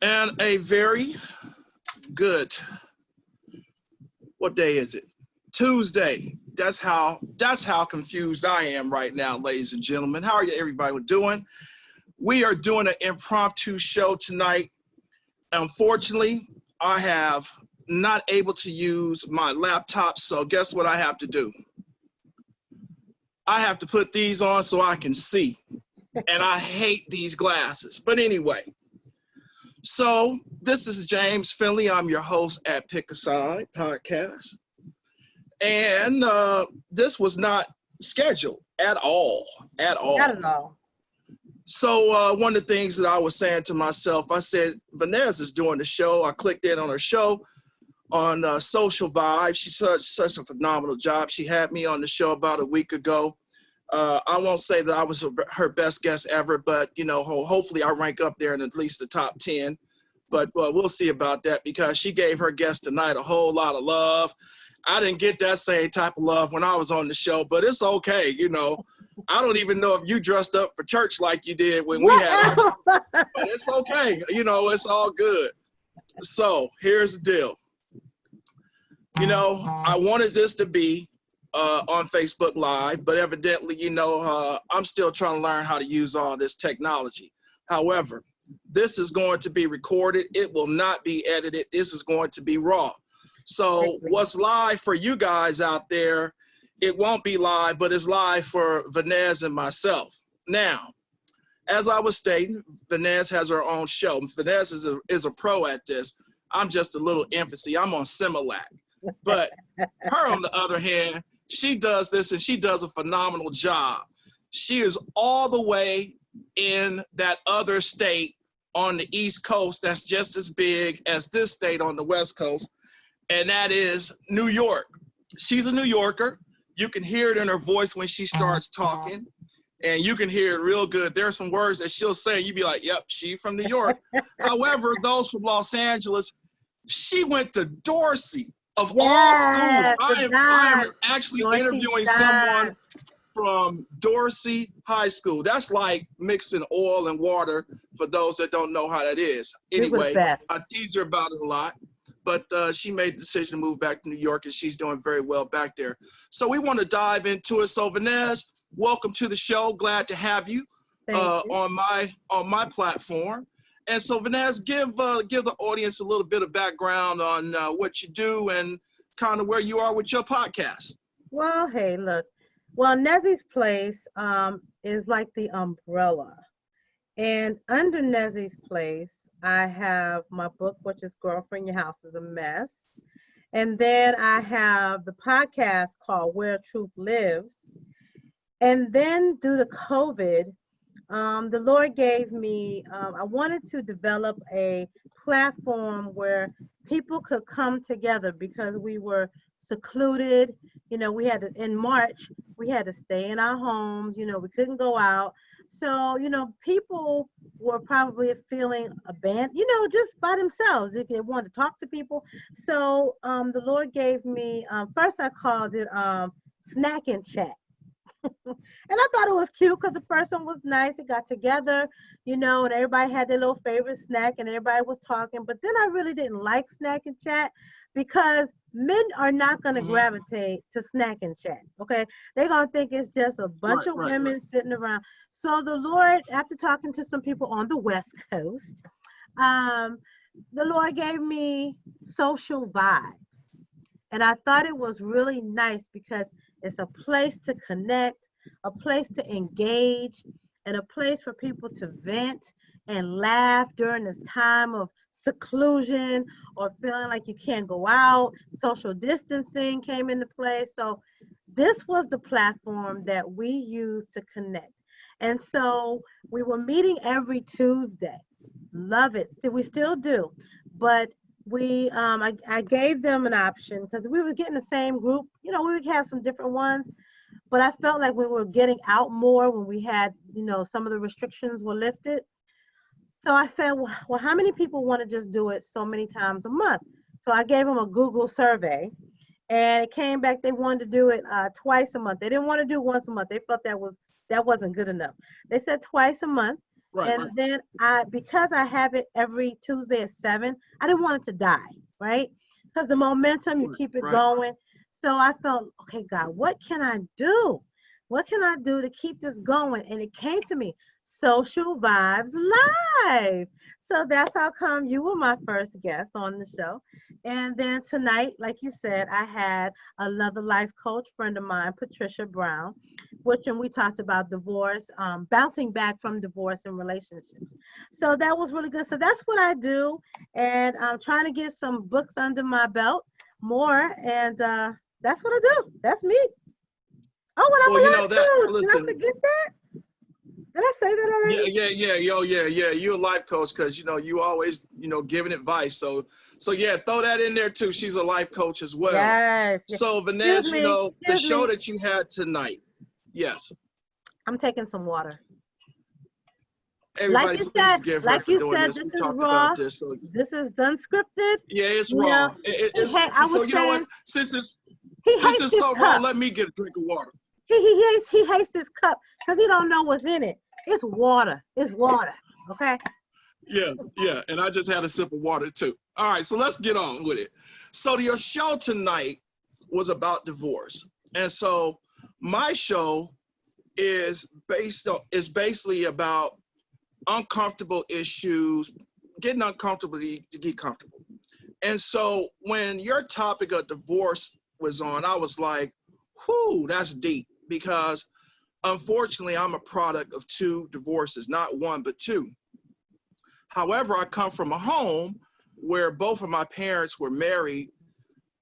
And a very good, what day is it? Tuesday. That's how confused I am right now, ladies and gentlemen. How are you everybody doing? We are doing an impromptu show tonight. Unfortunately, I have not able to use my laptop, so guess what I have to do? I have to put these on so I can see. And I hate these glasses. But anyway, so this is James Finley. I'm your host at Pickaside podcast. And this was not scheduled at all. Not at all. So one of the things that I was saying to myself, I said, Vanessa is doing the show. I clicked in on her show on Social Vybes. She did such a phenomenal job. She had me on the show about a week ago. I won't say that I was her best guest ever, but you know, hopefully I rank up there in at least the top 10. But we'll see about that because she gave her guest tonight a whole lot of love. I didn't get that same type of love when I was on the show, but it's okay. You know, I don't even know if you dressed up for church like you did when we had our, but it's okay. You know, it's all good. So here's the deal. You know, I wanted this to be on Facebook Live, but evidently, you know, I'm still trying to learn how to use all this technology. However, this is going to be recorded. It will not be edited. This is going to be raw. So what's live for you guys out there, it won't be live, but it's live for Vanessa and myself. Now, as I was stating, Vanessa has her own show. Vanessa is a pro at this. I'm just a little infancy. I'm on Similac. But her, on the other hand, she does this and she does a phenomenal job. She is all the way in that other state on the East Coast that's just as big as this state on the West Coast, and that is New York. She's a New Yorker. You can hear it in her voice when she starts talking, and you can hear it real good. There are some words that she'll say, and you'd be like, yep, she from New York. However, those from Los Angeles, she went to Dorsey. Of all schools, I am actually interviewing someone from Dorsey High School. That's like mixing oil and water for those that don't know how that is. Anyway, I tease her about it a lot, but she made the decision to move back to New York, and she's doing very well back there. So we want to dive into it. So Vanessa, welcome to the show. Glad to have you, on my platform. And so Vanessa, give the audience a little bit of background on what you do and kind of where you are with your podcast. Well, hey, look. Well, Nezzy's Place is like the umbrella. And under Nezzy's Place, I have my book, which is Girlfriend, Your House is a Mess. And then I have the podcast called Where Truth Lives. And then due to COVID, the Lord gave me, I wanted to develop a platform where people could come together because we were secluded. You know, we had to, in March, we had to stay in our homes. You know, we couldn't go out. So, you know, people were probably feeling abandoned, you know, just by themselves. They wanted to talk to people. So the Lord gave me, first I called it Snack and Chat. And I thought it was cute because the person was nice. It got together, you know, and everybody had their little favorite snack and everybody was talking. But then I really didn't like Snack and Chat because men are not going to gravitate to Snack and Chat, okay? They're going to think it's just a bunch of women sitting around. So the Lord, after talking to some people on the West Coast, the Lord gave me Social Vybes. And I thought it was really nice because it's a place to connect, a place to engage, and a place for people to vent and laugh during this time of seclusion or feeling like you can't go out. Social distancing came into play. So this was the platform that we used to connect. And so we were meeting every Tuesday. Love it. We still do. But I gave them an option because we were getting the same group. You know, we would have some different ones, but I felt like we were getting out more when we had, you know, some of the restrictions were lifted. So I said, well, how many people want to just do it so many times a month? So I gave them a Google survey, and it came back they wanted to do it twice a month. They didn't want to do once a month. They felt that wasn't good enough. They said twice a month. Right, And right, then because I have it every Tuesday at 7, I didn't want it to die, right? Because the momentum, you right, keep it right. going. So I felt, okay, God, what can I do? What can I do to keep this going? And it came to me, Social Vibes Live. So that's how come you were my first guest on the show. And then tonight, like you said, I had another life coach friend of mine, Patricia Brown, which when we talked about divorce, bouncing back from divorce and relationships. So that was really good. So that's what I do, and I'm trying to get some books under my belt more, and that's what I do. That's me. Oh, and I'm Well, a you life know that. coach. Did I Listen, forget that? Did I say that yeah, already? yeah, yeah, yo, yeah, yeah. You're a life coach because you always giving advice. So yeah, throw that in there too. She's a life coach as well. Yes. Yes. So Excuse Vanessa, me. the Excuse show me. that you had tonight. Yes, I'm taking some water. everybody, please forgive her Like for you doing said, this. this We is talked raw. about this. So This is unscripted. yeah, it's You know, raw. I So was you know what? saying he Since hates it's his so raw, cup. let me get a drink of water. He hates his cup because he don't know what's in it. It's water. It's water. Okay. Yeah, yeah. And I just had a sip of water too. All right, so let's get on with it. So your show tonight was about divorce. And so my show is basically about uncomfortable issues, getting uncomfortable to get comfortable. And so when your topic of divorce was on, I was like, whew, that's deep because unfortunately I'm a product of two divorces, not one, but two. However, I come from a home where both of my parents were married,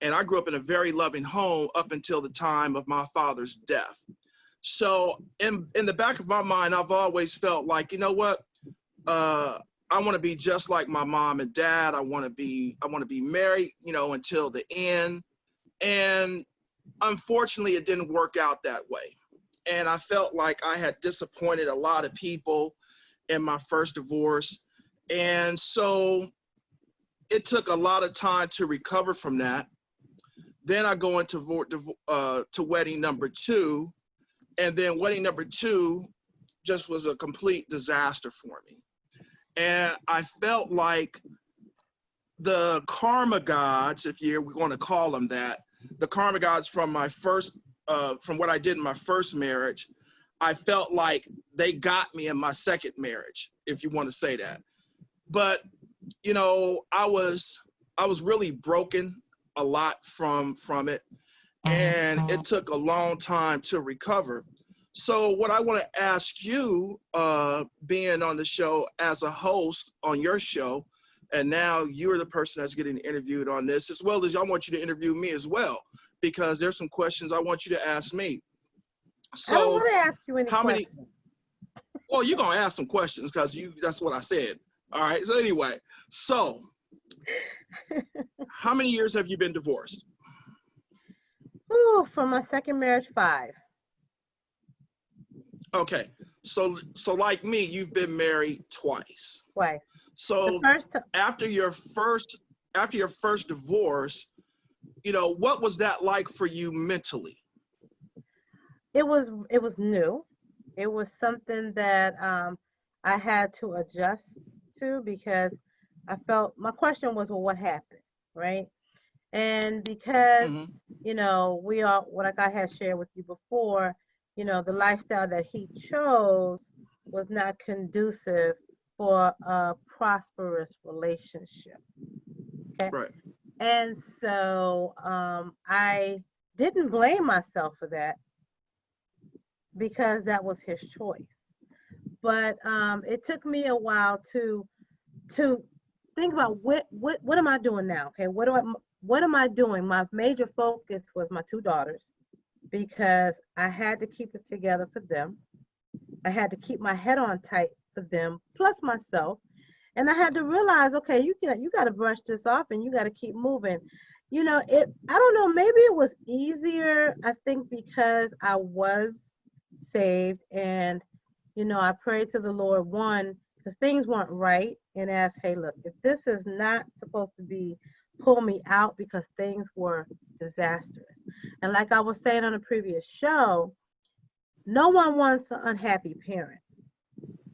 and I grew up in a very loving home up until the time of my father's death. So, in the back of my mind, I've always felt like, you know what? Uh, I want to be just like my mom and dad. I want to be married, until the end. And unfortunately, it didn't work out that way. And I felt like I had disappointed a lot of people in my first divorce. And so it took a lot of time to recover from that. Then I go into to wedding number two, and then wedding number two just was a complete disaster for me. And I felt like the karma gods, if you're going to call them that, the karma gods from my first, from what I did in my first marriage, I felt like they got me in my second marriage, if you want to say that. But I was really broken a lot from it, and it took a long time to recover. So what I want to ask you, being on the show as a host on your show, and now you're the person that's getting interviewed on this, as well as I want you to interview me as well, because there's some questions I want you to ask me. I don't So want to ask you any how many, questions. well, you're going to ask some questions because that's what I said. All right. So anyway, so how many years have you been divorced? Ooh, for my second marriage, 5. Okay. So like me, you've been married twice. Twice. The So first after your first divorce, what was that like for you mentally? it was new. It was something that I had to adjust to because I felt my question was, well, what happened, right? And because Hmm. we all, like I had shared with you before, the lifestyle that he chose was not conducive for a prosperous relationship. Okay. Right. And so I didn't blame myself for that because that was his choice. But it took me a while to think about what am I doing now? Okay, what am I doing? My major focus was my 2 daughters because I had to keep it together for them. I had to keep my head on tight for them, plus myself. And I had to realize, okay, you got to brush this off and you got to keep moving. I don't know, maybe it was easier, I think, because I was saved and I prayed to the Lord, one, because things weren't right, and asked, hey, look, if this is not supposed to be, pull me out because things were disastrous. And like I was saying on a previous show, no one wants an unhappy parent.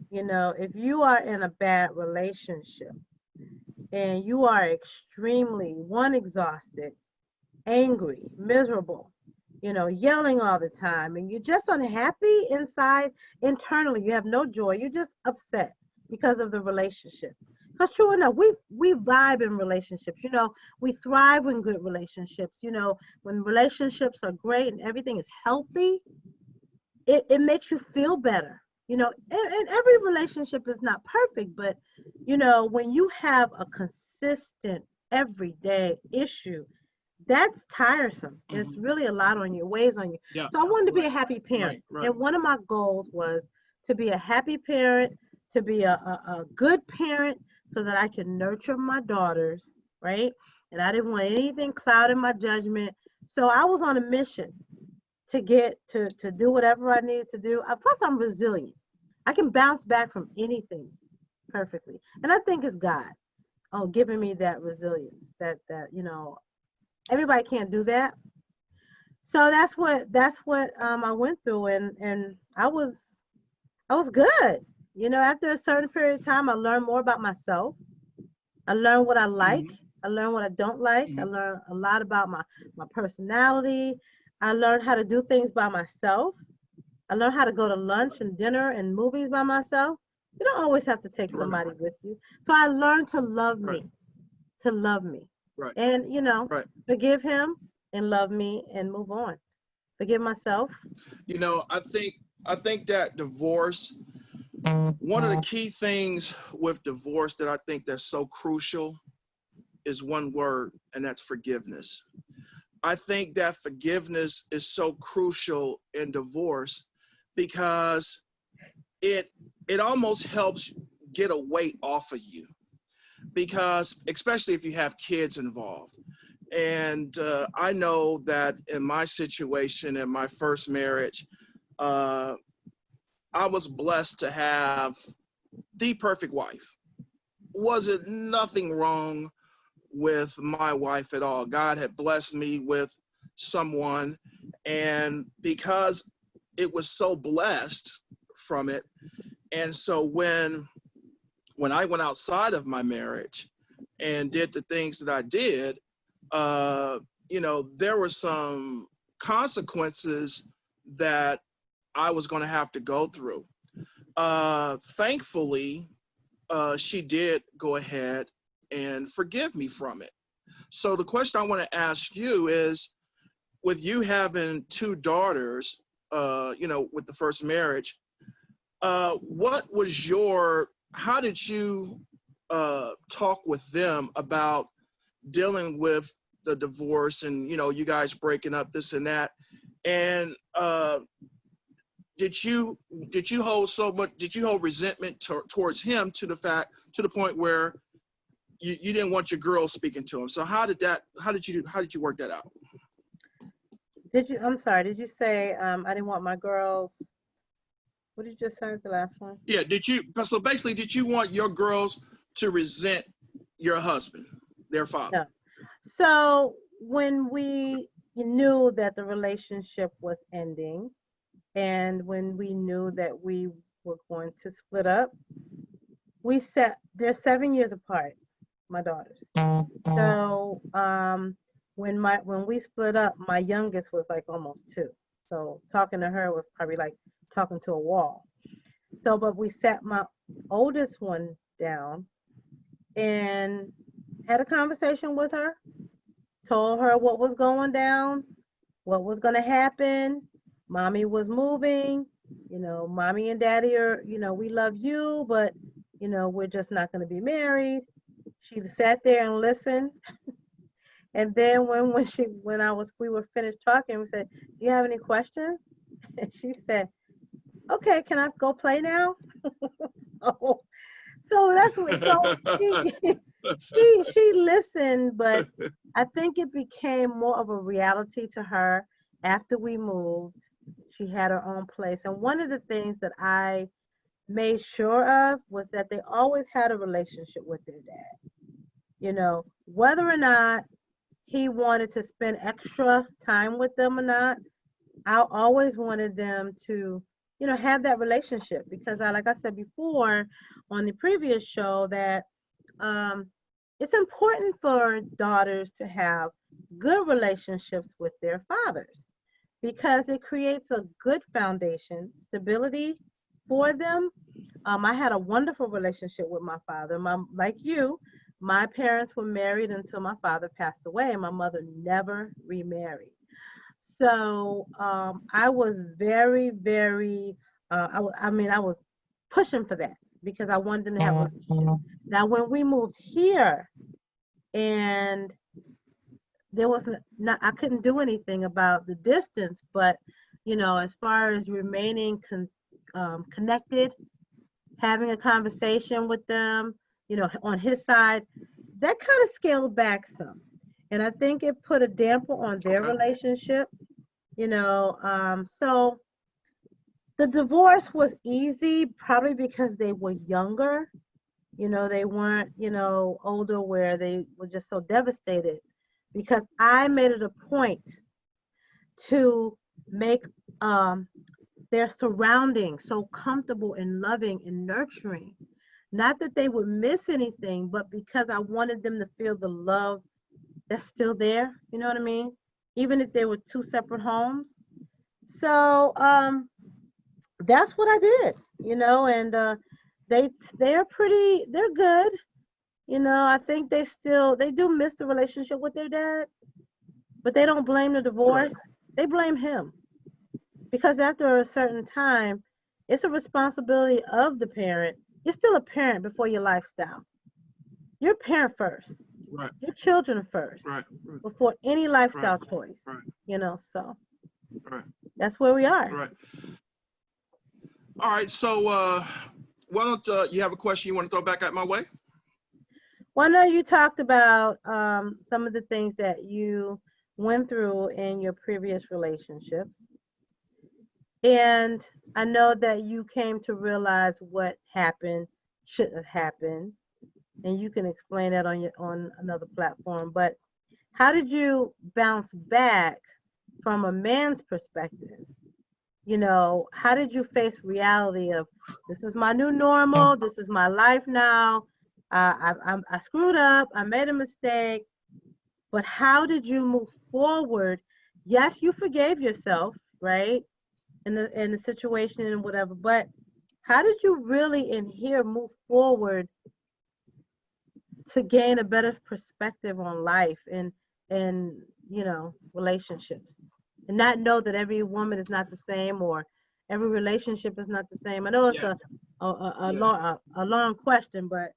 You know, if you are in a bad relationship and you are extremely, one, exhausted, angry, miserable, you know, yelling all the time, and you're just unhappy inside, internally, you have no joy, you're just upset because of the relationship. Because true enough, we vibe in relationships, you know, we thrive in good relationships, you know, when relationships are great and everything is healthy, it makes you feel better. You know, and every relationship is not perfect, but you know, when you have a consistent everyday issue, that's tiresome. It's Hmm. really a lot on you, weighs on you. Yeah. So I wanted to be Right. a happy parent. Right. Right. And one of my goals was to be a happy parent, to be a good parent so that I can nurture my daughters, right? And I didn't want anything clouding my judgment. So I was on a mission to get to do whatever I needed to do. Plus, I'm resilient. I can bounce back from anything perfectly, and I think it's God, oh, giving me that resilience. That you know, everybody can't do that. So that's what I went through, and I was good. You know, after a certain period of time, I learned more about myself. I learned what I like. Hmm. I learned what I don't like. I Hmm. learned a lot about my personality. I learned how to do things by myself. I learned how to go to lunch and dinner and movies by myself. You don't always have to take Right. somebody with you. So I learned Right. to love me, Right. and you know, Right. forgive him and love me and move on. Forgive myself. You know, I think that divorce, one of the key things with divorce that I think that's so crucial is one word, and that's forgiveness. I think that forgiveness is so crucial in divorce because it it almost helps get a weight off of you, because especially if you have kids involved. And I know that in my situation, in my first marriage, uh, I was blessed to have the perfect wife. Wasn't nothing wrong with my wife at all. God had blessed me with someone, and because it was so blessed from it, and so when I went outside of my marriage and did the things that I did, uh, you know, there were some consequences that I was going to have to go through. Thankfully, she did go ahead and forgive me from it. So the question I want to ask you is, with you having two daughters, you know, with the first marriage, what was your, how did you talk with them about dealing with the divorce and, you know, you guys breaking up, this and that? And did you hold so much, did you hold resentment towards him to the fact, to the point where you didn't want your girls speaking to him? So how did you work that out? Did you? I'm sorry. Did you say I didn't want my girls? What did you just say? The last one? Yeah, did you, so basically, did you want your girls to resent your husband, their father? No. So when we knew that the relationship was ending, and when we knew that we were going to split up, we set. They're 7 years apart, my daughters. So when we split up, my youngest was like almost 2. So talking to her was probably like talking to a wall. So but we sat my oldest one down and had a conversation with her, told her what was going down, what was going to happen. Mommy was moving. You know, mommy and daddy are, you know, we love you, but, you know, we're just not going to be married. She sat there and listened. And then we were finished talking, we said, "Do you have any questions?" And she said, "Okay, can I go play now?" So, so that's what. So she she listened, but I think it became more of a reality to her after we moved. She had her own place, and one of the things that I made sure of was that they always had a relationship with their dad. You know, whether or not he wanted to spend extra time with them or not, I always wanted them to have that relationship, because like I said before on the previous show, that um, it's important for daughters to have good relationships with their fathers, because it creates a good foundation, stability for them. I had a wonderful relationship with my father. Like you, my parents were married until my father passed away, and my mother never remarried. So I was very, very, I was pushing for that because I wanted them to have a relationship. Now, when we moved here, and there was not, I couldn't do anything about the distance, but as far as remaining connected, having a conversation with them, on his side, that kind of scaled back some. And I think it put a damper on their Okay. relationship, so the divorce was easy, probably because they were younger. They weren't, older, where they were just so devastated, because I made it a point to make their surroundings so comfortable and loving and nurturing. Not that they would miss anything, but because I wanted them to feel the love that's still there. You know what I mean? Even if they were two separate homes. So that's what I did, and they they're good. I think they do miss the relationship with their dad, but they don't blame the Right. divorce. They blame him, because after a certain time, it's a responsibility of the parent. You're still a parent before your lifestyle. You're a parent first. Right. Your children first Right. Right. before any Right. lifestyle choice. Right. So Right. that's where we are. Right. All right. So, why don't you have a question you want to throw back at my way? Well, I know you talked about some of the things that you went through in your previous relationships. And I know that you came to realize what happened shouldn't have happened. And you can explain that on another platform. But how did you bounce back from a man's perspective? How did you face reality of, this is my new normal, this is my life now. I screwed up, I made a mistake, but how did you move forward? Yes, you forgave yourself, right? In the situation and whatever, but how did you really in here move forward to gain a better perspective on life and relationships, and not know that every woman is not the same, or every relationship is not the same? I know it's Yeah. Yeah. a long question, but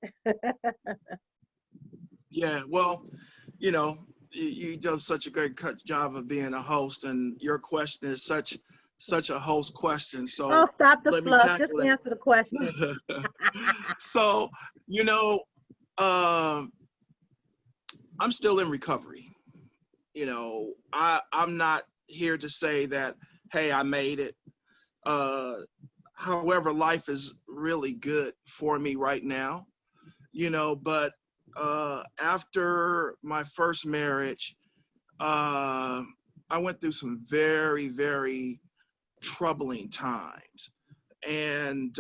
Yeah. Well, you do such a great job of being a host, and your question is such a host question. oh, So stop the let me fluff, just tackle it. answer the question. So, you know, um, I'm still in recovery. I'm not here to say that, hey, I made it. Uh, However, life is really good for me right now. But after my first marriage, uh, I went through some very, very troubling times. And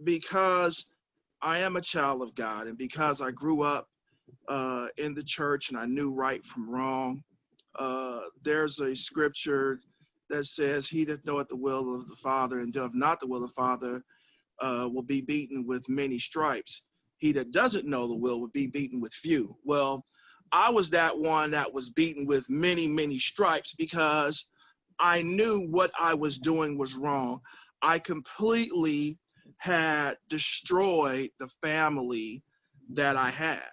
because I am a child of God, and because I grew up in the church and I knew right from wrong, there's a scripture that says, "He that knoweth the will of the Father and doth not the will of the Father will be beaten with many stripes. He that doesn't know the will be beaten with few." Well, I was that one that was beaten with many, many stripes because I knew what I was doing was wrong. I completely had destroyed the family that I had.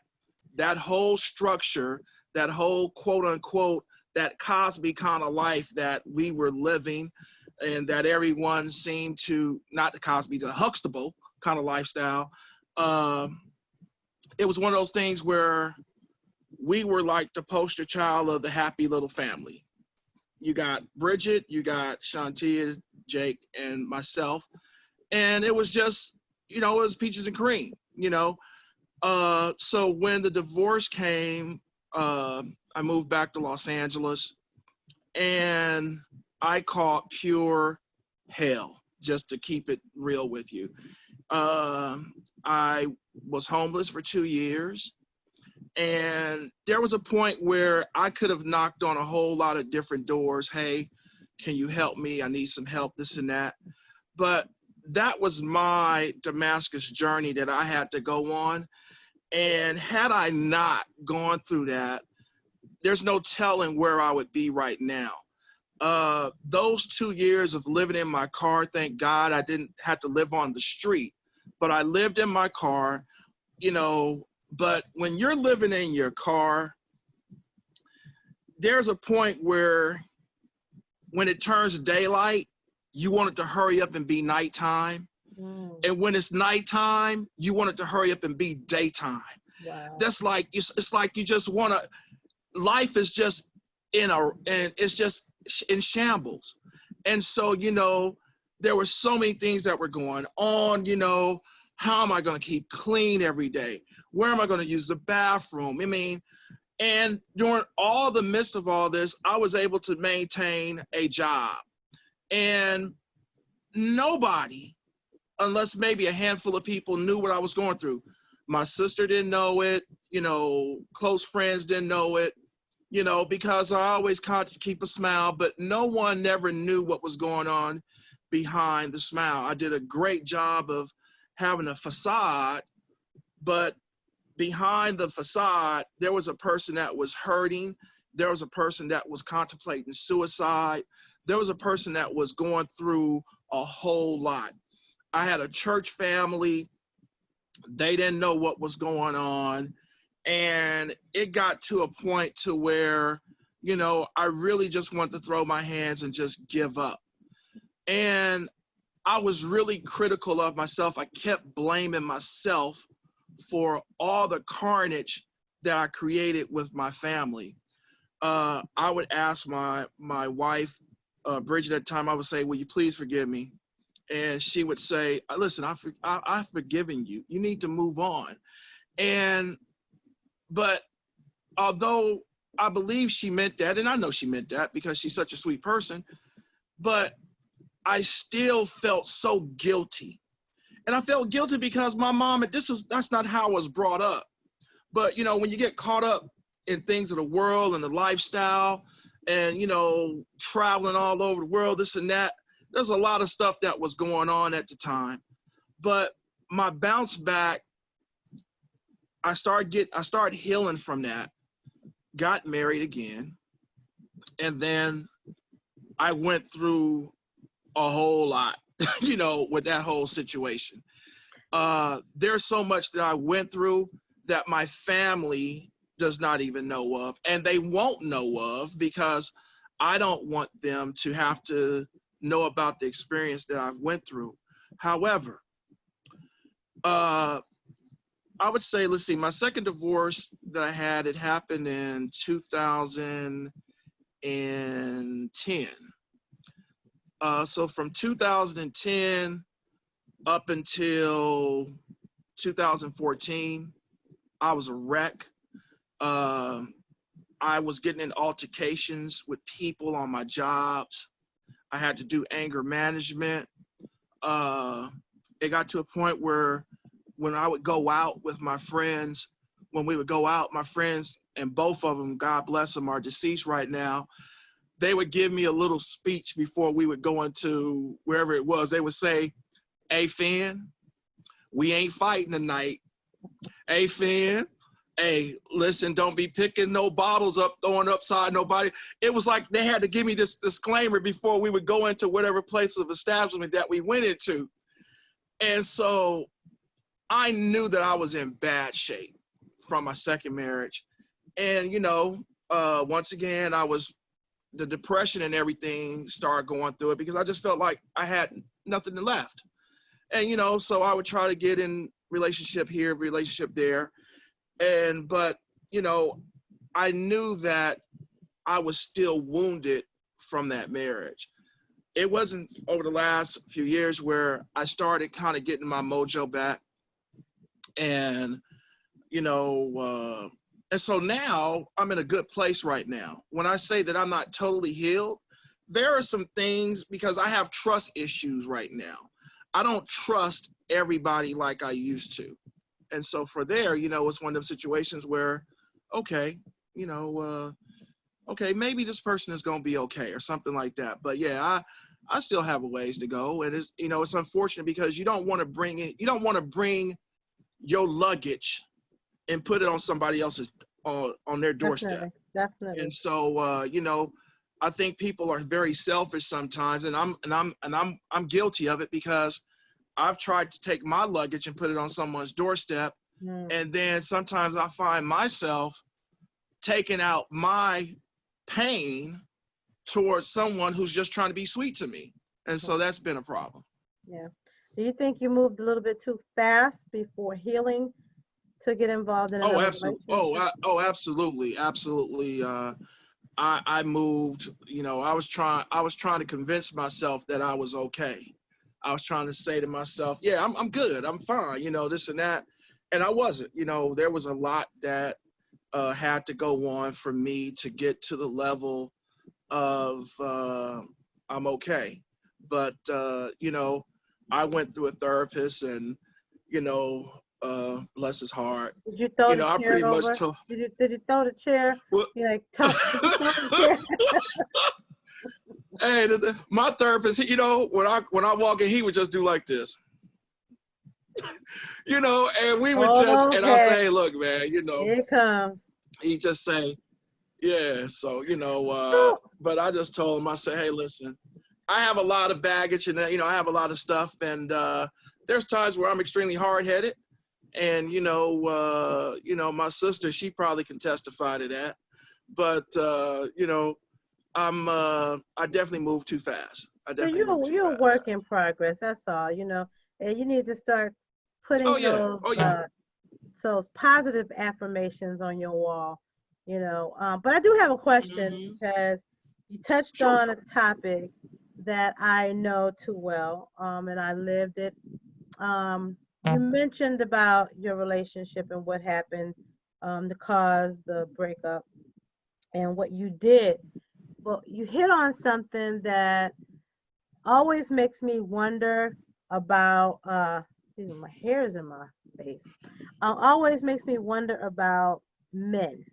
That whole structure, that whole quote unquote, that Cosby kind of life that we were living, and that everyone seemed to, not the Cosby, the Huxtable kind of lifestyle. It was one of those things where we were like the poster child of the happy little family. You got Bridget, you got Shantia, Jake, and myself. And it was just, it was peaches and cream, So when the divorce came, I moved back to Los Angeles, and I caught pure hell. just to keep it real with you. I was homeless for 2 years. And there was a point where I could have knocked on a whole lot of different doors. Hey, can you help me? I need some help, this and that. But that was my Damascus journey that I had to go on. And had I not gone through that, there's no telling where I would be right now. Those 2 years of living in my car, thank God I didn't have to live on the street, but I lived in my car, you know. But when you're living in your car, there's a point where when it turns daylight, you want it to hurry up and be nighttime. And when it's nighttime, you want it to hurry up and be daytime. Wow. That's like, it's like you just want to, life is just and it's just in shambles. And so, you know, there were so many things that were going on, you know. How am I going to keep clean every day? Where am I going to use the bathroom? I mean, and during all the midst of all this, I was able to maintain a job. And nobody, unless maybe a handful of people, knew what I was going through. My sister didn't know it, you know, close friends didn't know it, you know, because I always keep a smile, but no one never knew what was going on behind the smile. I did a great job of having a facade, but behind the facade, there was a person that was hurting. There was a person that was contemplating suicide. There was a person that was going through a whole lot. I had a church family. They didn't know what was going on. And it got to a point to where, you know, I really just wanted to throw my hands and just give up. And I was really critical of myself. I kept blaming myself for all the carnage that I created with my family. I would ask my wife, Bridget, at the time, I would say, will you please forgive me? And she would say, listen, I've forgiven you. You need to move on. But although I believe she meant that, and I know she meant that because she's such a sweet person, but I still felt so guilty. And I felt guilty because my mom, that's not how I was brought up. But, you know, when you get caught up in things of the world and the lifestyle and, you know, traveling all over the world, this and that, there's a lot of stuff that was going on at the time. But my bounce back, I started healing from that, got married again, and then I went through a whole lot, you know, with that whole situation. There's so much that I went through that my family does not even know of, and they won't know of because I don't want them to have to know about the experience that I went through. However, I would say, let's see, my second divorce that I had, it happened in 2010. So from 2010 up until 2014, I was a wreck. I was getting in altercations with people on my jobs. I had to do anger management. It got to a point where when I would go out with my friends, when we would go out, my friends, and both of them, God bless them, are deceased right now, they would give me a little speech before we would go into wherever it was. They would say, hey, Finn, we ain't fighting tonight. Hey, Finn, hey, listen, don't be picking no bottles up, throwing upside nobody. It was like they had to give me this disclaimer before we would go into whatever place of establishment that we went into. And so I knew that I was in bad shape from my second marriage. And, you know, once again, the depression and everything started going through it because I just felt like I had nothing left. And, you know, so I would try to get in relationship here, relationship there. But, you know, I knew that I was still wounded from that marriage. It wasn't over the last few years where I started kind of getting my mojo back. And, you know, and so now I'm in a good place right now. When I say that I'm not totally healed, there are some things, because I have trust issues right now. I don't trust everybody like I used to. And so for there, it's one of those situations where, okay, okay, maybe this person is going to be okay or something like that. But yeah, I still have a ways to go. And it's unfortunate because you don't want to bring your luggage and put it on somebody else's, on their doorstep. Definitely. And so, I think people are very selfish sometimes, and I'm guilty of it because I've tried to take my luggage and put it on someone's doorstep. And then sometimes I find myself taking out my pain towards someone who's just trying to be sweet to me. And so that's been a problem. Yeah. Do you think you moved a little bit too fast before healing to get involved in another relationship? Absolutely. Absolutely. I moved, I was trying to convince myself that I was okay. I was trying to say to myself, yeah, I'm good. I'm fine, this and that. And I wasn't, there was a lot that had to go on for me to get to the level of I'm okay. But, I went through a therapist and, bless his heart. Did you throw the I chair pretty much over? told. Did you throw the chair? Well, Did you throw the chair? Hey, my therapist, when I walk in, he would just do like this, and we would and I'll say, hey, look, man, Here it comes. He just say, yeah. So, but I just told him, I said, hey, listen, I have a lot of baggage and, I have a lot of stuff. And there's times where I'm extremely hard headed. And, my sister, she probably can testify to that. But, I definitely move too fast. So you're a work in progress. That's all, and you need to start putting those positive affirmations on your wall, But I do have a question because you touched on a topic that I know too well, and I lived it. You mentioned about your relationship and what happened, to cause the breakup and what you did. Well, you hit on something that always makes me wonder about, my hair is in my face. Always makes me wonder about men.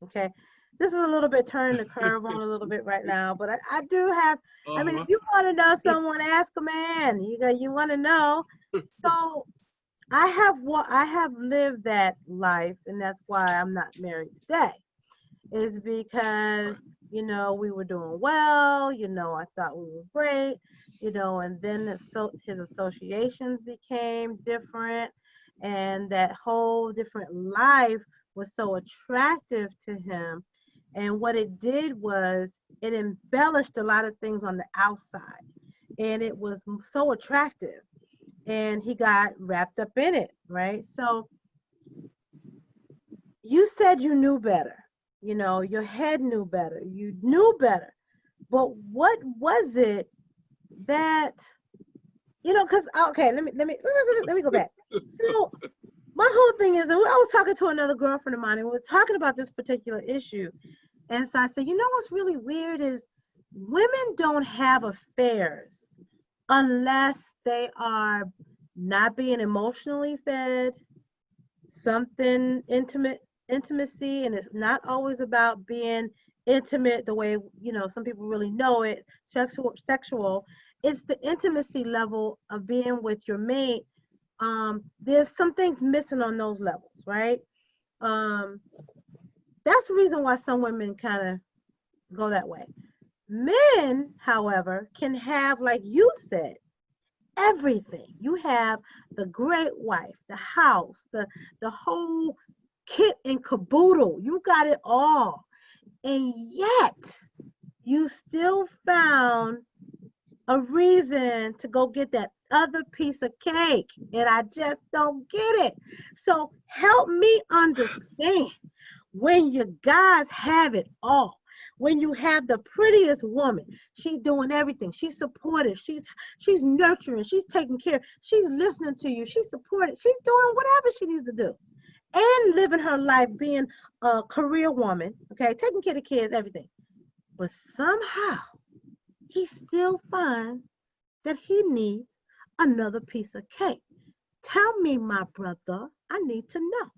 Okay. This is a little bit turning the curve on a little bit right now, but I do have, I mean, if you want to know someone, ask a man. You want to know. So I have lived that life, and that's why I'm not married today. Is because, we were doing well, I thought we were great, and then his associations became different, and that whole different life was so attractive to him. And what it did was it embellished a lot of things on the outside, and it was so attractive, and he got wrapped up in it, right? So you said you knew better. Your head knew better. You knew better. But what was it that, because, okay, let me go back. So my whole thing is, I was talking to another girlfriend of mine, and we were talking about this particular issue. And so I said, what's really weird is women don't have affairs unless they are not being emotionally fed, something intimacy, and it's not always about being intimate the way some people really know it, sexual. It's the intimacy level of being with your mate. There's some things missing on those levels, right? That's the reason why some women kind of go that way. Men, however, can have, like you said, everything. You have the great wife, the house, the whole kit and caboodle. You got it all. And yet you still found a reason to go get that other piece of cake. And I just don't get it. So help me understand, when you guys have it all, when you have the prettiest woman, she's doing everything. She's supportive. She's nurturing. She's taking care. She's listening to you. She's supportive. She's doing whatever she needs to do. And living her life, being a career woman, okay, taking care of kids, everything. But somehow he still finds that he needs another piece of cake. Tell me, my brother, I need to know.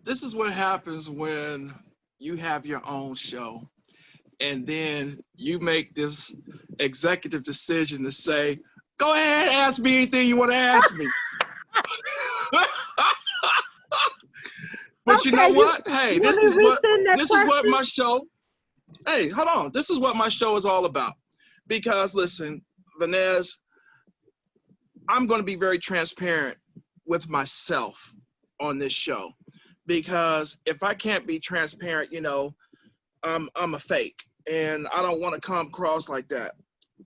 This is what happens when you have your own show and then you make this executive decision to say, go ahead, ask me anything you want to ask me. But you know Okay, what? Hey, you want me to resend that this is what question? my show, hey, hold on. This is what my show is all about. Because listen, Vanez, I'm going to be very transparent with myself on this show. Because if I can't be transparent, I'm a fake. And I don't want to come across like that.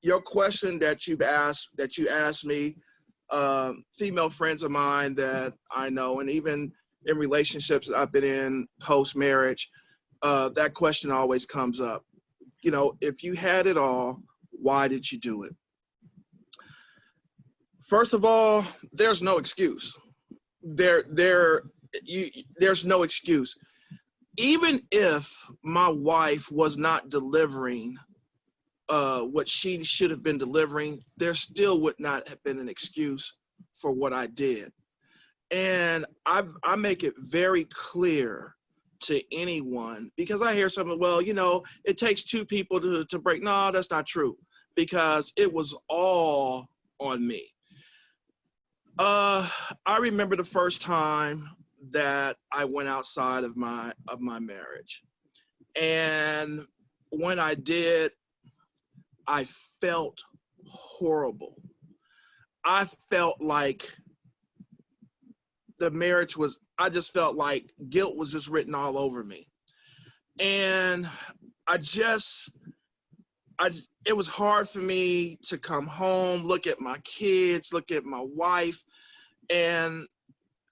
Your question that you asked me, female friends of mine that I know, and even in relationships that I've been in post marriage, that question always comes up. If you had it all, why did you do it? First of all, there's no excuse. There's no excuse. Even if my wife was not delivering what she should have been delivering, there still would not have been an excuse for what I did. And I make it very clear to anyone, because I hear something, well, it takes two people to break. No, that's not true, because it was all on me. I remember the first time that I went outside of my marriage. And when I did, I felt horrible. I felt like I just felt like guilt was just written all over me. And it was hard for me to come home, look at my kids, look at my wife, and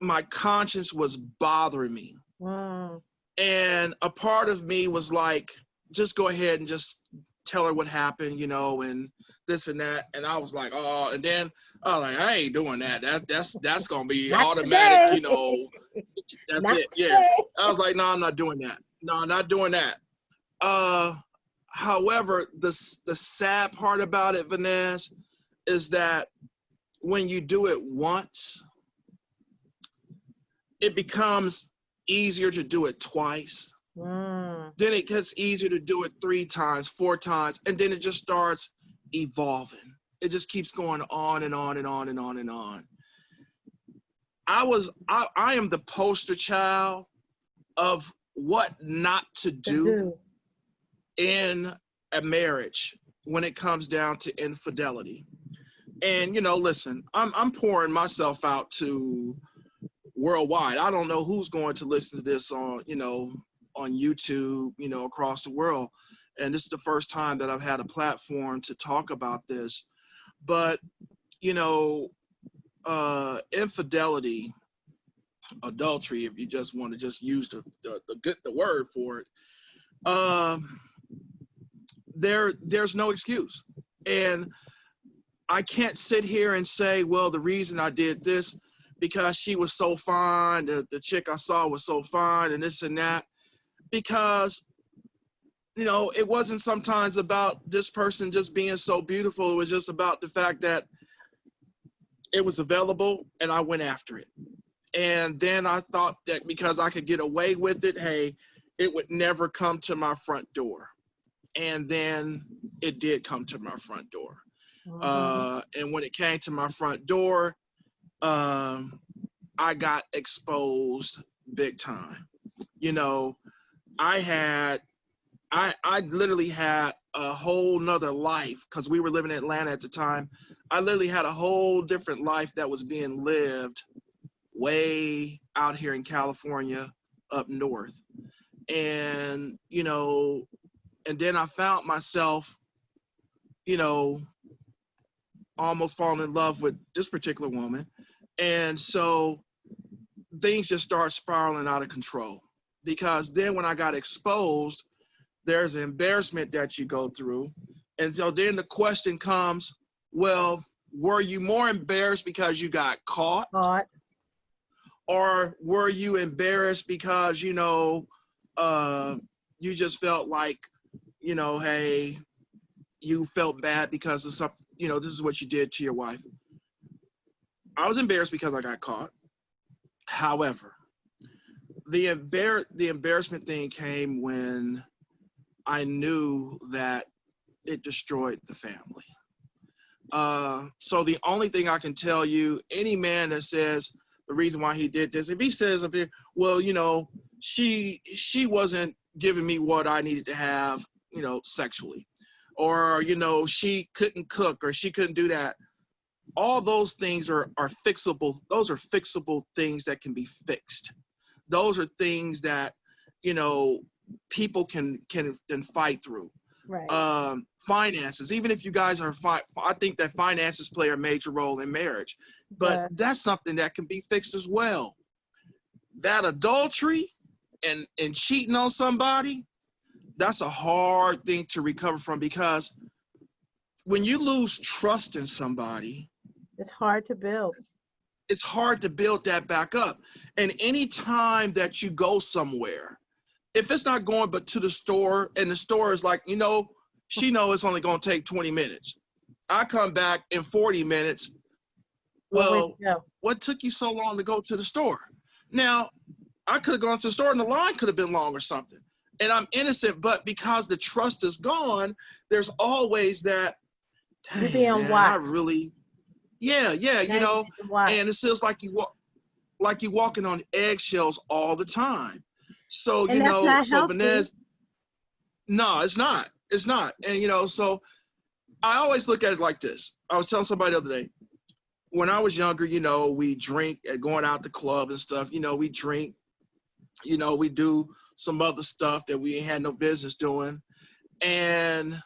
my conscience was bothering me. Wow. And a part of me was like, just go ahead and just tell her what happened, and this and that. And I was like, oh, and then I was like, I ain't doing that. That's gonna be Not automatic, today. that's Not it. Yeah. today. I was like, no, I'm not doing that. No, not doing that. Uh However, the sad part about it, Vanessa, is that when you do it once, it becomes easier to do it twice. Then it gets easier to do it 3 times, 4 times, and then it just starts evolving. It just keeps going on and on and on and on and on. I am the poster child of what not to do in a marriage when it comes down to infidelity. And listen, I'm pouring myself out to worldwide. I don't know who's going to listen to this on YouTube, across the world. And this is the first time that I've had a platform to talk about this. But, infidelity, adultery, if you just want to just use the word for it, there's no excuse. And I can't sit here and say, well, the reason I did this because she was so fine, the chick I saw was so fine, and this and that. Because, it wasn't sometimes about this person just being so beautiful. It was just about the fact that it was available and I went after it. And then I thought that because I could get away with it, hey, it would never come to my front door. And then it did come to my front door. And when it came to my front door, I got exposed big time. I literally had a whole nother life, because we were living in Atlanta at the time. I literally had a whole different life that was being lived way out here in California up north. And, and then I found myself, almost falling in love with this particular woman. And so things just started spiraling out of control, because then when I got exposed, there's an embarrassment that you go through. And so then the question comes, well, were you more embarrassed because you got caught? Or were you embarrassed because, you just felt like hey, you felt bad because of something, this is what you did to your wife. I was embarrassed because I got caught. However, the embarrassment thing came when I knew that it destroyed the family. So the only thing I can tell you, any man that says the reason why he did this, if he says up here, well, she wasn't giving me what I needed to have, sexually, or she couldn't cook or she couldn't do that. All those things are fixable. Those are fixable things that can be fixed. Those are things that people can fight through. Right. Finances, even if you guys are fine, I think that finances play a major role in marriage, but But that's something that can be fixed as well. That adultery and cheating on somebody, that's a hard thing to recover from, because when you lose trust in somebody, it's hard to build. it's hard to build that back up. And any time that you go somewhere, if it's not going but to the store, and the store is like, she knows it's only going to take 20 minutes. I come back in 40 minutes. Well, where'd Well, you go? what took you so long to go to the store? Now, I could have gone to the store and the line could have been long or something. And I'm innocent, but because the trust is gone, there's always that, You're dang, being man, I watched. really, yeah, Now you're being watched. and it feels like you're walking on eggshells all the time. So, And that's not so healthy. Vanessa, no, it's not. It's not. And, so I always look at it like this. I was telling somebody the other day, when I was younger, we drink and going out to club and stuff, we drink, we do some other stuff that we ain't had no business doing. And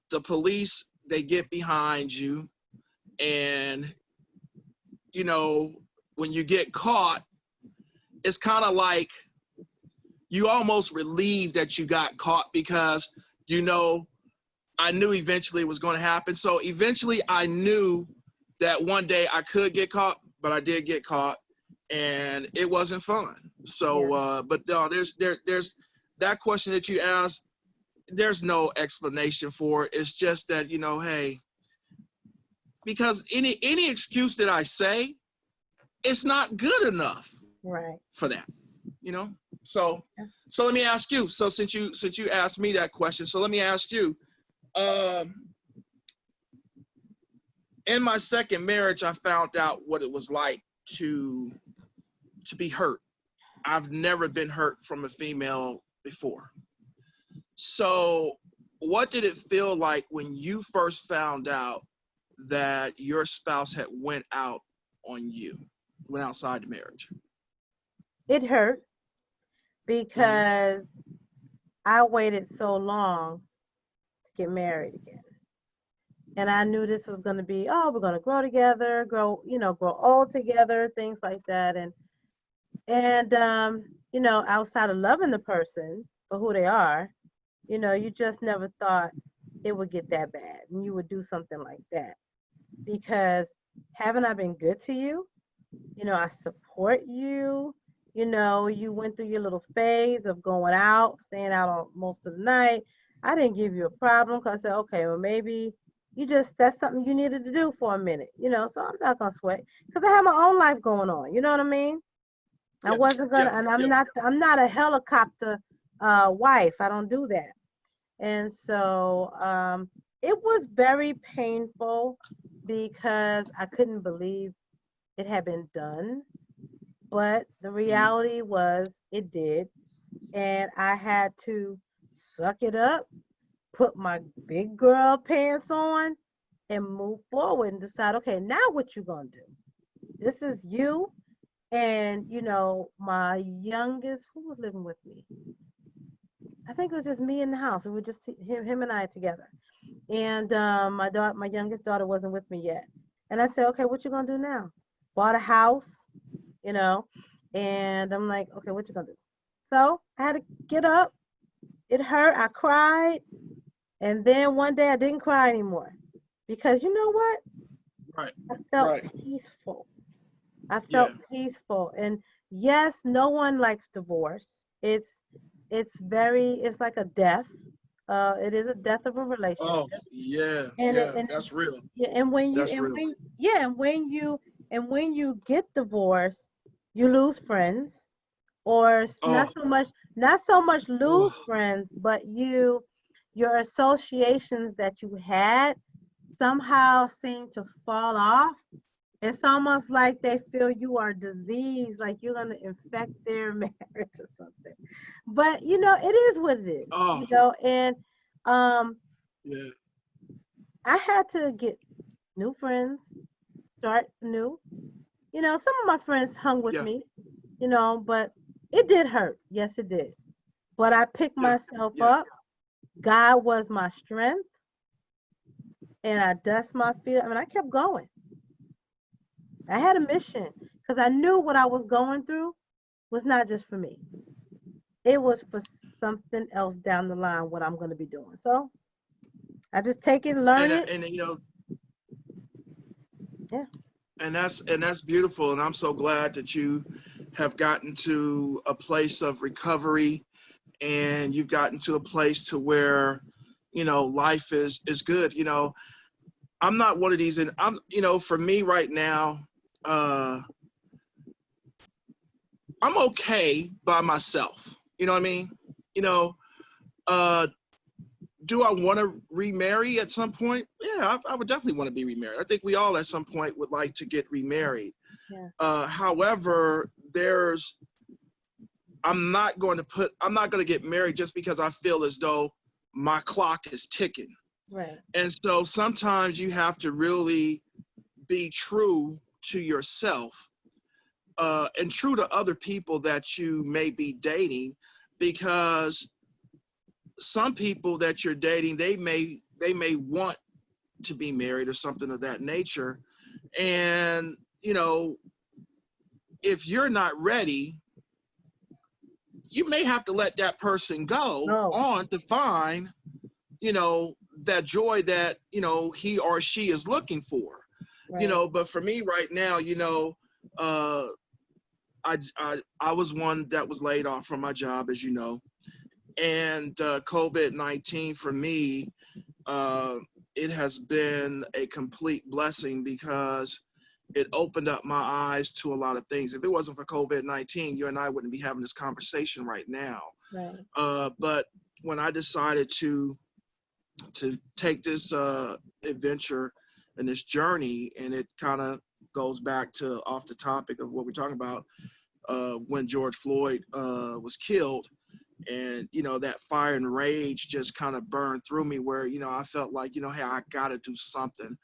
the police, they get behind you. And, when you get caught, it's kind of like you almost relieved that you got caught, because, I knew eventually it was going to happen. So eventually I knew that one day I could get caught, but I did get caught, and it wasn't fun. Yeah. So, but no, there's that question that you asked. There's no explanation for it. It's just that, hey, because any excuse that I say, it's not good enough Right. for that, you know. So, Yeah. so let me ask you. So since you asked me that question, so let me ask you. Um, in my second marriage, I found out what it was like to be hurt. I've never been hurt from a female before. So, what did it feel like when you first found out that your spouse had went out on you, went outside the marriage? It hurt Mm-hmm. because I waited so long to get married again. And I knew this was going to be, oh, we're going to grow together, grow old together, things like that. And outside of loving the person for who they are, you just never thought it would get that bad and you would do something like that. Because haven't I been good to you? I support you. You went through your little phase of going out, staying out on most of the night. I didn't give you a problem because I said, okay, well, maybe that's something you needed to do for a minute, so I'm not going to sweat because I have my own life going on. You know what I mean? I Yep. wasn't gonna, Yep. and Yep. I'm not a helicopter wife. I don't do that. And so it was very painful because I couldn't believe it had been done. But the Mm-hmm. reality was it did. And I had to suck it up, put my big girl pants on, and move forward and decide, okay, now what you gonna do? This is you. And my youngest, who was living with me? I think it was just me in the house. We were just him and I together. And my youngest daughter wasn't with me yet. And I said, okay, what you gonna do now? Bought a house, you know, and I'm like, okay, what you gonna do? So I had to get up. It hurt. I cried, and then one day I didn't cry anymore because you know what? Right. I felt Right. peaceful. I Yeah. felt peaceful. And yes, no one likes divorce. It's it's like a death. It is a death of a Oh, relationship. yeah, And it, yeah, and that's real. yeah, and when you That's and real. when yeah, and when you get divorced, you lose friends, or Oh, not so much oh, lose friends, but your associations that you had somehow seem to fall off. It's almost like they feel you are diseased, like you're gonna infect their marriage or something. But it is what it is, oh, and um yeah, I had to get new friends, start new. Some of my friends hung with yeah, me, but it did hurt. Yes, it did. But I picked yeah, myself yeah. up. God was my strength, and I dust my feet. I mean, I kept going. I had a mission because I knew what I was going through was not just for me. It was for something else down the line, what I'm going to be doing. So I just take it, learn it. And Yeah, that's beautiful, and I'm so glad that you have gotten to a place of recovery, and you've gotten to a place to where life is good. I'm not one of these, and for me right now, uh I'm okay by myself. You know what I mean? You know, uh do I want to remarry at some point? Yeah, I would definitely want to be remarried. I think we all at some point would like to get remarried. yeah, However, I'm not going to get married just because I feel as though my clock is ticking. right. And so sometimes you have to really be true to yourself, and true to other people that you may be dating, because some people that you're dating, they may want to be married or something of that nature. And if you're not ready, you may have to let that person go No, on to find that joy that he or she is looking for. right. But for me right now, uh I was one that was laid off from my job, as you know. And COVID-19 for me, uh, it has been a complete blessing because it opened up my eyes to a lot of things. If it wasn't for COVID-19, you and I wouldn't be having this conversation right now. Right. But when I decided to take this adventure and this journey, and it kind of goes back to off the topic of what we're talking about, when George Floyd was killed. And that fire and rage just kind of burned through me, where I felt like, hey, I gotta do something.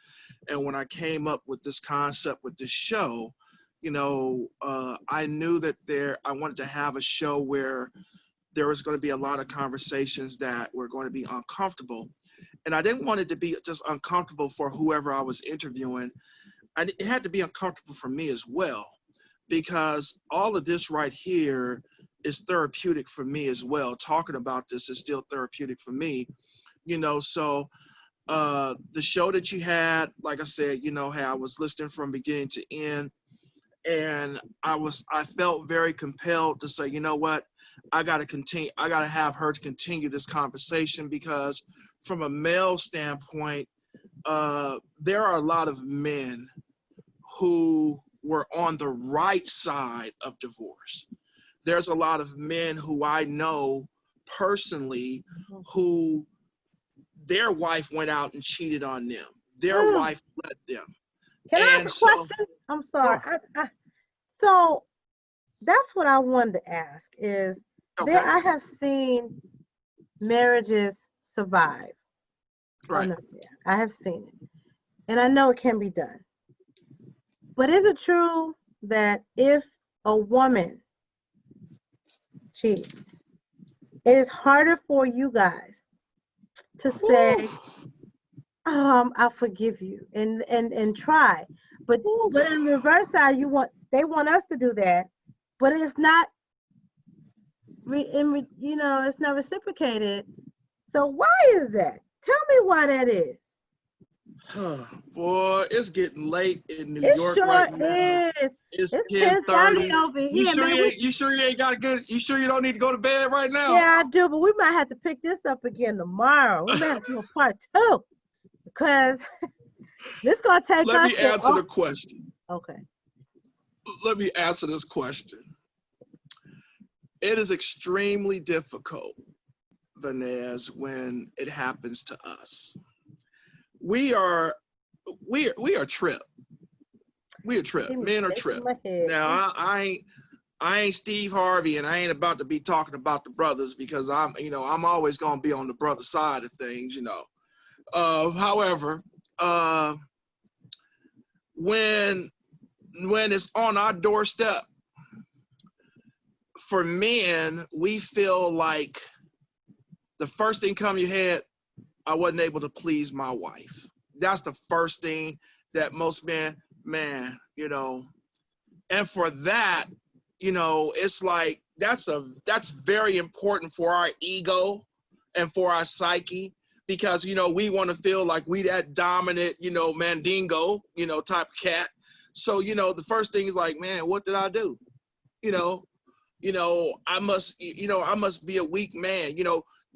And when I came up with this concept with this show, I knew that I wanted to have a show where there was going to be a lot of conversations that were going to be uncomfortable. And I didn't want it to be just uncomfortable for whoever I was interviewing. It had to be uncomfortable for me as well, because all of this right here is therapeutic for me as well. Talking about this is still therapeutic for me. So the show that you had, like I said, hey, I was listening from beginning to end, and I felt very compelled to say, you know what, I got to continue. I got to have her to continue this conversation, because from a male standpoint, there are a lot of men who were on the right side of divorce. There's a lot of men who I know personally Mhm. who their wife went out and cheated on them. Their Mm. wife left them. Can I ask And a so, question? I'm sorry. sure, So that's what I wanted to ask is okay, I have seen marriages survive right. an affair. I have seen it. And I know it can be done. But is it true that if a woman cheats, it is harder for you guys to Whew, say, I'll forgive you and try. But whew. but in reverse side, they want us to do that, but it's not it's not reciprocated. So why is that? Tell me why that is. Boy, it's getting late in New It York sure right now. is. It's It's 10:30 10:30. over You here, sure man. you sure you ain't got good? You sure you don't need to go to bed right now? Yeah, I do, but we might have to pick this up again tomorrow. We may have to do a part two because this gonna take Let us me to. answer Oh, the question. okay. Let me answer this question. It is extremely difficult, Vanez, when it happens to us. We are trip. We are trip. Give me Men are shaking trip. my head. Now I ain't Steve Harvey, and I ain't about to be talking about the brothers because I'm always gonna be on the brother side of things. However, when it's on our doorstep, for men, we feel like the first thing come to your head, I wasn't able to please my wife. That's the first thing that most men, man, and for that, it's like that's very important for our ego and for our psyche because we want to feel like we that dominant, mandingo, type of cat. So, the first thing is like, man, what did I do? I must be a weak man.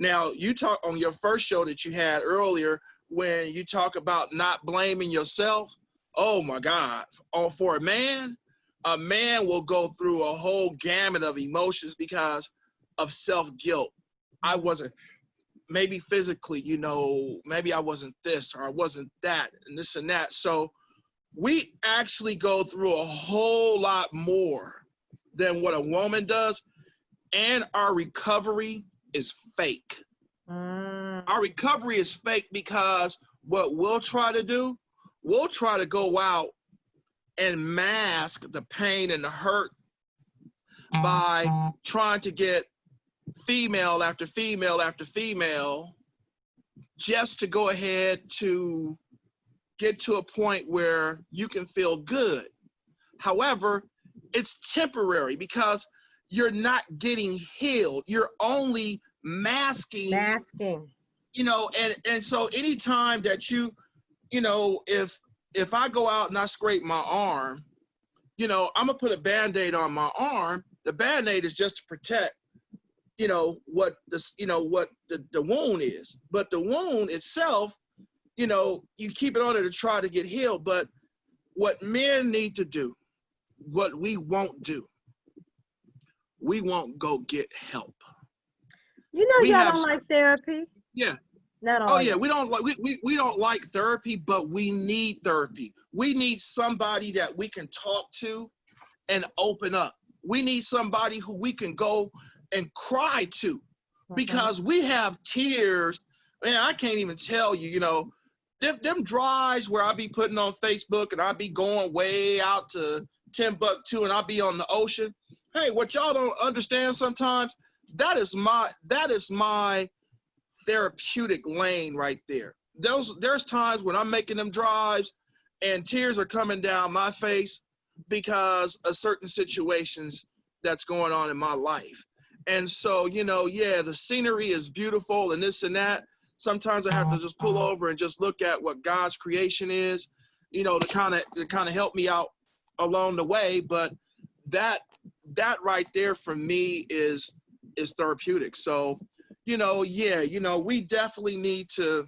Now you talk on your first show that you had earlier when you talk about not blaming yourself. Oh my God. Oh, for a man will go through a whole gamut of emotions because of self-guilt. I wasn't, maybe physically, maybe I wasn't this or I wasn't that and this and that. So we actually go through a whole lot more than what a woman does. And our recovery is fake. Our recovery is fake because what we'll try to do, we'll try to go out and mask the pain and the hurt by trying to get female after female after female just to go ahead to get to a point where you can feel good. However, it's temporary because you're not getting healed. You're only masking. And so anytime that if I go out and I scrape my arm, I'm gonna put a Band-Aid on my arm. The Band-Aid is just to protect, what the wound is. But the wound itself, you keep it on there to try to get healed. But what men need to do, what we won't do, we won't go get help. Y'all don't like therapy. Yeah. Not all. Oh yeah, we don't like therapy, but we need therapy. We need somebody that we can talk to and open up. We need somebody who we can go and cry to because we have tears. Man, I can't even tell you, them drives where I be putting on Facebook and I be going way out to Timbuktu and I be on the ocean. Hey, what y'all don't understand sometimes, that is my therapeutic lane right there. There's times when I'm making them drives and tears are coming down my face because of certain situations that's going on in my life. And so, the scenery is beautiful and this and that. Sometimes I have to just pull over and just look at what God's creation is, to kind of help me out along the way. But that right there for me is therapeutic. So, we definitely need to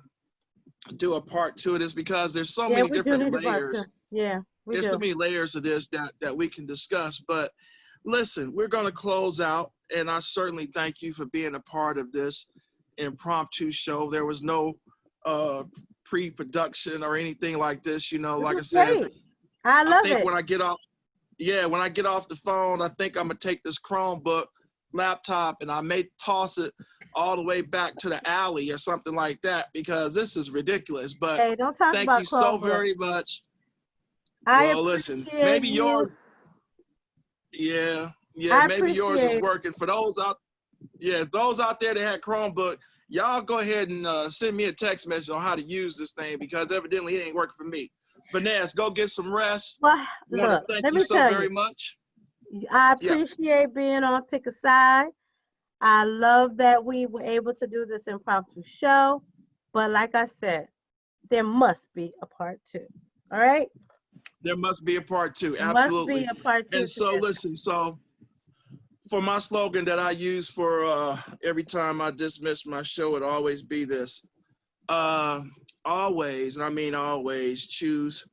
do a part two of this because there's so many different layers. There's so many layers of this that we can discuss. But listen, we're going to close out, and I certainly thank you for being a part of this impromptu show. There was no pre-production or anything like this. Like I said, great. I think when I get off the phone, I think I'm gonna take this Chromebook laptop and I may toss it all the way back to the alley or something like that because this is ridiculous. But hey, don't talk thank about you so Chromebook. very much. Well, listen, maybe yours. Maybe yours is working. For those out there that had Chromebook, y'all go ahead and send me a text message on how to use this thing because evidently it ain't working for me. Vanessa, go get some rest. Well, look, thank you so very much. I appreciate being on Pickaside. I love that we were able to do this impromptu show. But like I said, there must be a part 2. All right? There must be a part 2. Must be Absolutely. a part 2 And to so this. listen, so for my slogan that I use for every time I dismiss my show, it always be this. Uh, always, and I mean always, choose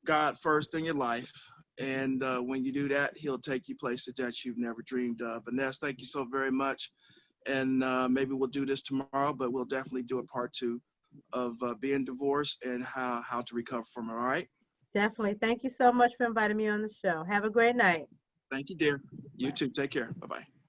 God first in your life. And when you do that, he'll take you places that you've never dreamed of. Vanessa, thank you so very much. And maybe we'll do this tomorrow, but we'll definitely do a part 2 of being divorced and how to recover from it. All right. Definitely. Thank you so much for inviting me on the show. Have a great night. Thank you, dear. You Bye. too. Take care. Bye bye.